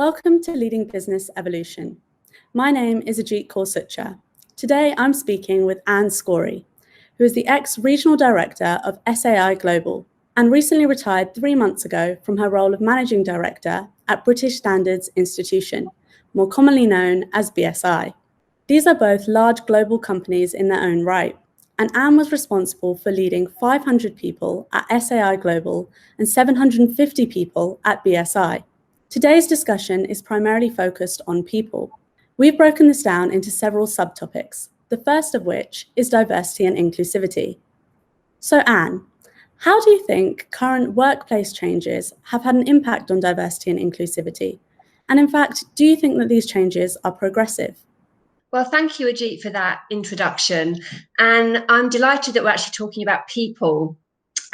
Welcome to Leading Business Evolution. My name is Ajeet Kaur-Sucha. Today I'm speaking with Scorey, who is the ex-Regional Director of SAI Global and recently retired 3 months ago from her role of Managing Director at British Standards Institution, more commonly known as BSI. These are both large global companies in their own right, and Anne was responsible for leading 500 people at SAI Global and 750 people at BSI. Today's discussion is primarily focused on people. We've broken this down into several subtopics, the first of which is diversity and inclusivity. So Anne, how do you think current workplace changes have had an impact on diversity and inclusivity? And in fact, do you think that these changes are progressive? Well, thank you, Ajeet, for that introduction. And I'm delighted that we're actually talking about people,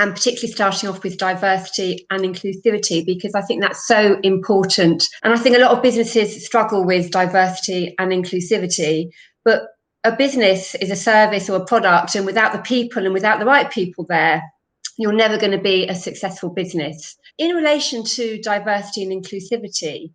and particularly starting off with diversity and inclusivity, because I think that's so important. And I think a lot of businesses struggle with diversity and inclusivity, but a business is a service or a product, and without the people and without the right people there, you're never going to be a successful business. In relation to diversity and inclusivity,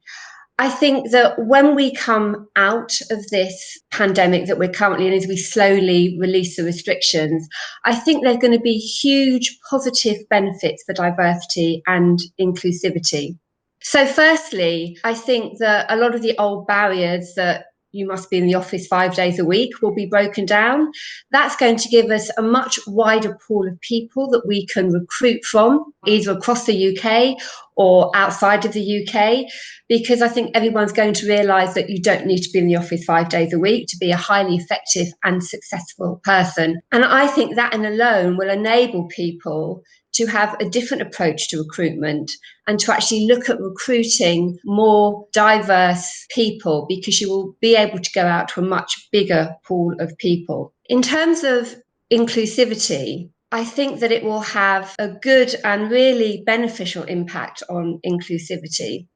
I think that when we come out of this pandemic that we're currently in, as we slowly release the restrictions, I think there are going to be huge positive benefits for diversity and inclusivity. So firstly, I think that a lot of the old barriers that you must be in the office 5 days a week will be broken down. That's going to give us a much wider pool of people that we can recruit from, either across the UK or outside of the UK, because I think everyone's going to realise that you don't need to be in the office 5 days a week to be a highly effective and successful person. And I think that in alone will enable people to have a different approach to recruitment and to actually look at recruiting more diverse people, because you will be able to go out to a much bigger pool of people. In terms of inclusivity, I think that it will have a good and really beneficial impact on inclusivity.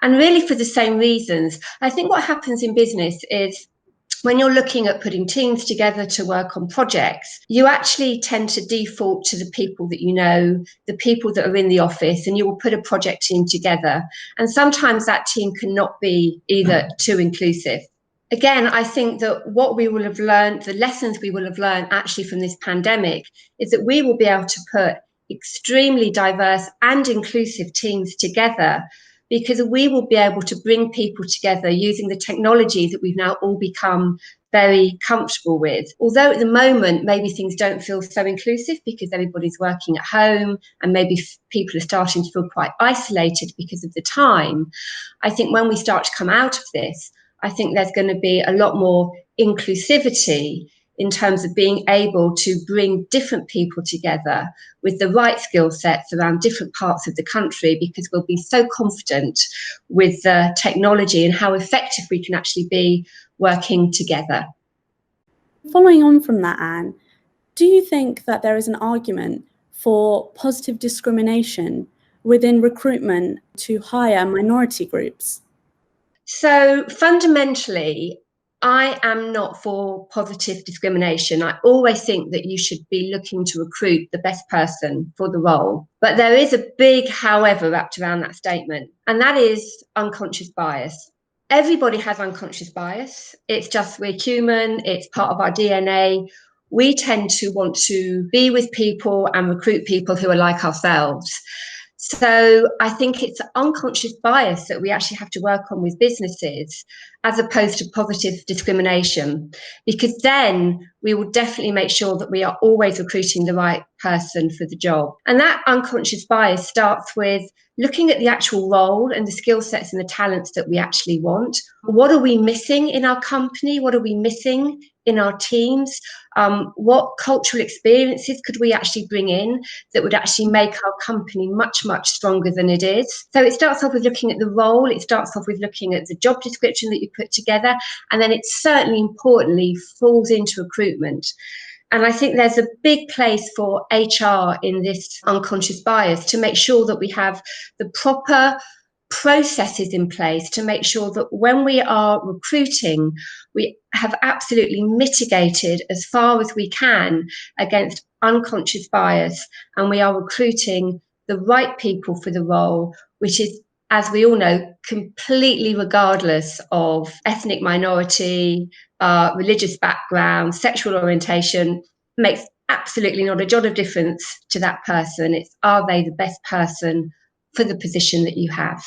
And really for the same reasons. I think what happens in business is when you're looking at putting teams together to work on projects, you actually tend to default to the people that you know, the people that are in the office, and you will put a project team together. And sometimes that team cannot be either too inclusive. Again, I think that what we will have learned, the lessons we will have learned actually from this pandemic, is that we will be able to put extremely diverse and inclusive teams together, because we will be able to bring people together using the technologies that we've now all become very comfortable with. Although at the moment, maybe things don't feel so inclusive because everybody's working at home and maybe people are starting to feel quite isolated because of the time. I think when we start to come out of this, I think there's going to be a lot more inclusivity in terms of being able to bring different people together with the right skill sets around different parts of the country, because we'll be so confident with the technology and how effective we can actually be working together. Following on from that, Anne, do you think that there is an argument for positive discrimination within recruitment to hire minority groups? So fundamentally, I am not for positive discrimination. I always think that you should be looking to recruit the best person for the role. But there is a big however wrapped around that statement, and that is unconscious bias. Everybody has unconscious bias. It's just we're human. It's part of our DNA. We tend to want to be with people and recruit people who are like ourselves. So I think it's unconscious bias that we actually have to work on with businesses, as opposed to positive discrimination, because then we will definitely make sure that we are always recruiting the right person for the job. And that unconscious bias starts with looking at the actual role and the skill sets and the talents that we actually want. What are we missing in our company? What are we missing in our teams? What cultural experiences could we actually bring in that would actually make our company much, much stronger than it is? So it starts off with looking at the role. It starts off with looking at the job description that you put together. And then it certainly importantly falls into recruitment. And I think there's a big place for HR in this unconscious bias to make sure that we have the proper processes in place to make sure that when we are recruiting, we have absolutely mitigated as far as we can against unconscious bias, and we are recruiting the right people for the role, which is as we all know, completely regardless of ethnic minority, religious background, sexual orientation, makes absolutely not a jot of difference to that person. It's, are they the best person for the position that you have?